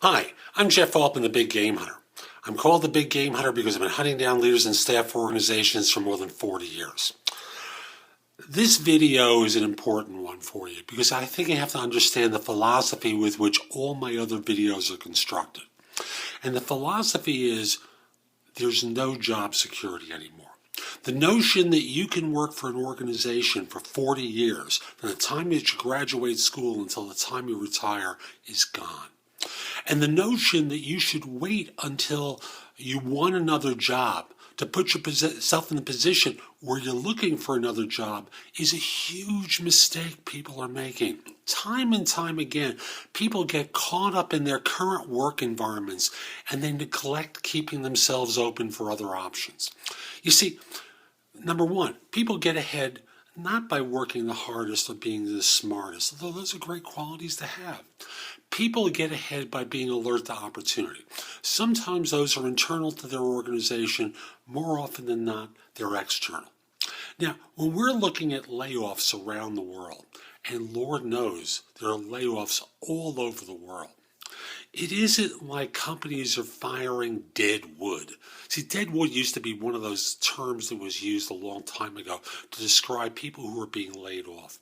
Hi, I'm Jeff Altman, the Big Game Hunter. I'm called the Big Game Hunter because I've been hunting down leaders and staff for organizations for more than 40 years. This video is an important one for you because I think you have to understand the philosophy with which all my other videos are constructed. And the philosophy is there's no job security anymore. The notion that you can work for an organization for 40 years, from the time that you graduate school until the time you retire, is gone. And the notion that you should wait until you want another job to put yourself in the position where you're looking for another job is a huge mistake people are making. Time and time again, people get caught up in their current work environments and they neglect keeping themselves open for other options. You see, number one, people get ahead not by working the hardest or being the smartest, although those are great qualities to have. People get ahead by being alert to opportunity. Sometimes those are internal to their organization. More often than not, they're external. Now, when we're looking at layoffs around the world, and Lord knows there are layoffs all over the world, it isn't like companies are firing dead wood. See, dead wood used to be one of those terms that was used a long time ago to describe people who are being laid off.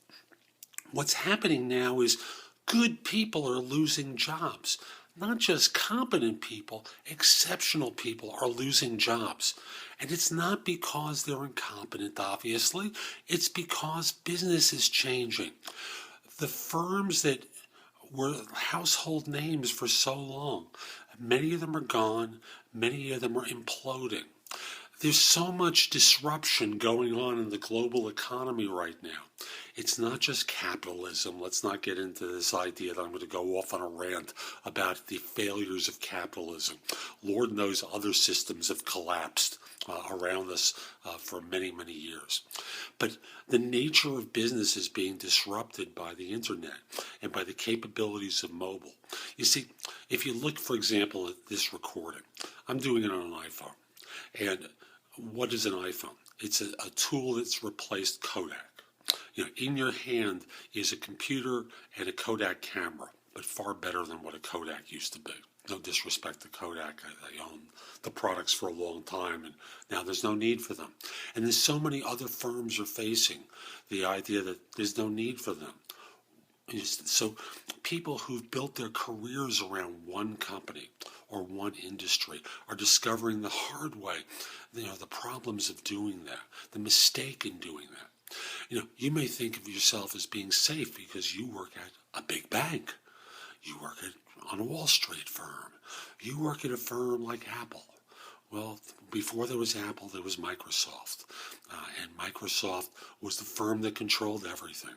What's happening now is good people are losing jobs. Not just competent people, exceptional people are losing jobs. And it's not because they're incompetent, obviously. It's because business is changing. The firms that were household names for so long, many of them are gone, many of them are imploding. There's so much disruption going on in the global economy right now. It's not just capitalism. Let's not get into this idea that I'm going to go off on a rant about the failures of capitalism. Lord knows other systems have collapsed around us for many, many years. But the nature of business is being disrupted by the internet and by the capabilities of mobile. You see, if you look, for example, at this recording, I'm doing it on an iPhone. And what is an iPhone? It's a tool that's replaced Kodak. In your hand is a computer and a Kodak camera, but far better than what a Kodak used to be. No disrespect to Kodak. I own the products for a long time, and now there's no need for them. And there's so many other firms are facing the idea that there's no need for them. So people who've built their careers around one company or one industry are discovering the hard way, the problems of doing that, the mistake in doing that. You may think of yourself as being safe because you work at a big bank. You work on a Wall Street firm. You work at a firm like Apple. Well, before there was Apple, there was Microsoft. And Microsoft was the firm that controlled everything.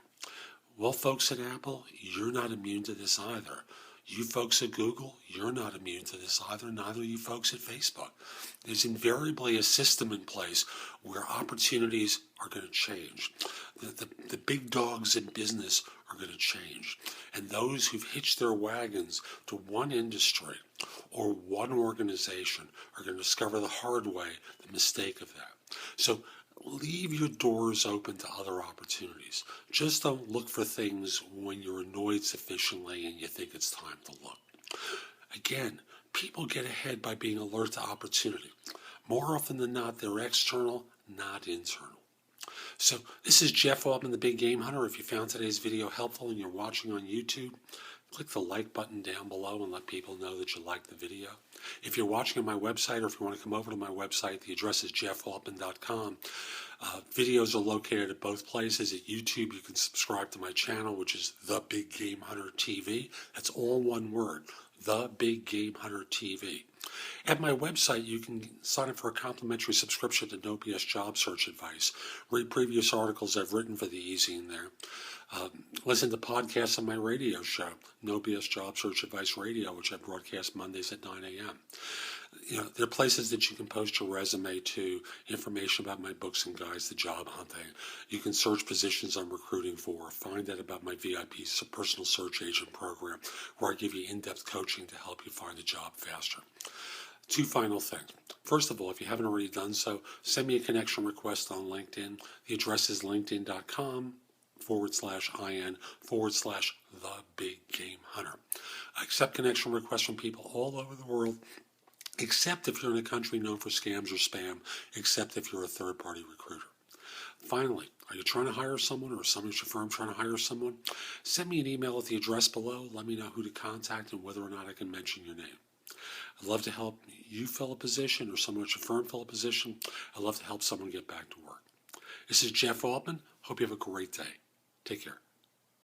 Well, folks at Apple, you're not immune to this either. You folks at Google, you're not immune to this either, neither are you folks at Facebook. There's invariably a system in place where opportunities are going to change. The big dogs in business are going to change. And those who've hitched their wagons to one industry or one organization are going to discover the hard way the mistake of that. So leave your doors open to other opportunities. Just don't look for things when you're annoyed sufficiently and you think it's time to look. Again, people get ahead by being alert to opportunity. More often than not, they're external, not internal. So this is Jeff Altman, the Big Game Hunter. If you found today's video helpful and you're watching on YouTube, click the like button down below and let people know that you liked the video. If you're watching on my website or if you want to come over to my website, the address is jeffaltman.com. Videos are located at both places. At YouTube, you can subscribe to my channel, which is The Big Game Hunter TV. That's all one word, The Big Game Hunter TV. At my website, you can sign up for a complimentary subscription to No BS Job Search Advice. Read previous articles I've written for the easy in there. Listen to podcasts on my radio show, No BS Job Search Advice Radio, which I broadcast Mondays at 9 a.m. There are places that you can post your resume to, information about my books and guides to job hunting. You can search positions I'm recruiting for, find out about my VIP personal search agent program, where I give you in-depth coaching to help you find a job faster. Two final things. First of all, if you haven't already done so, send me a connection request on LinkedIn. The address is linkedin.com the big game hunter. I accept connection requests from people all over the world, except if you're in a country known for scams or spam, except if you're a third-party recruiter. Finally, are you trying to hire someone, or is someone at your firm trying to hire someone? Send me an email at the address below. Let me know who to contact and whether or not I can mention your name. I'd love to help you fill a position, or someone at your firm fill a position. I'd love to help someone get back to work. This is Jeff Altman. Hope you have a great day. Take care.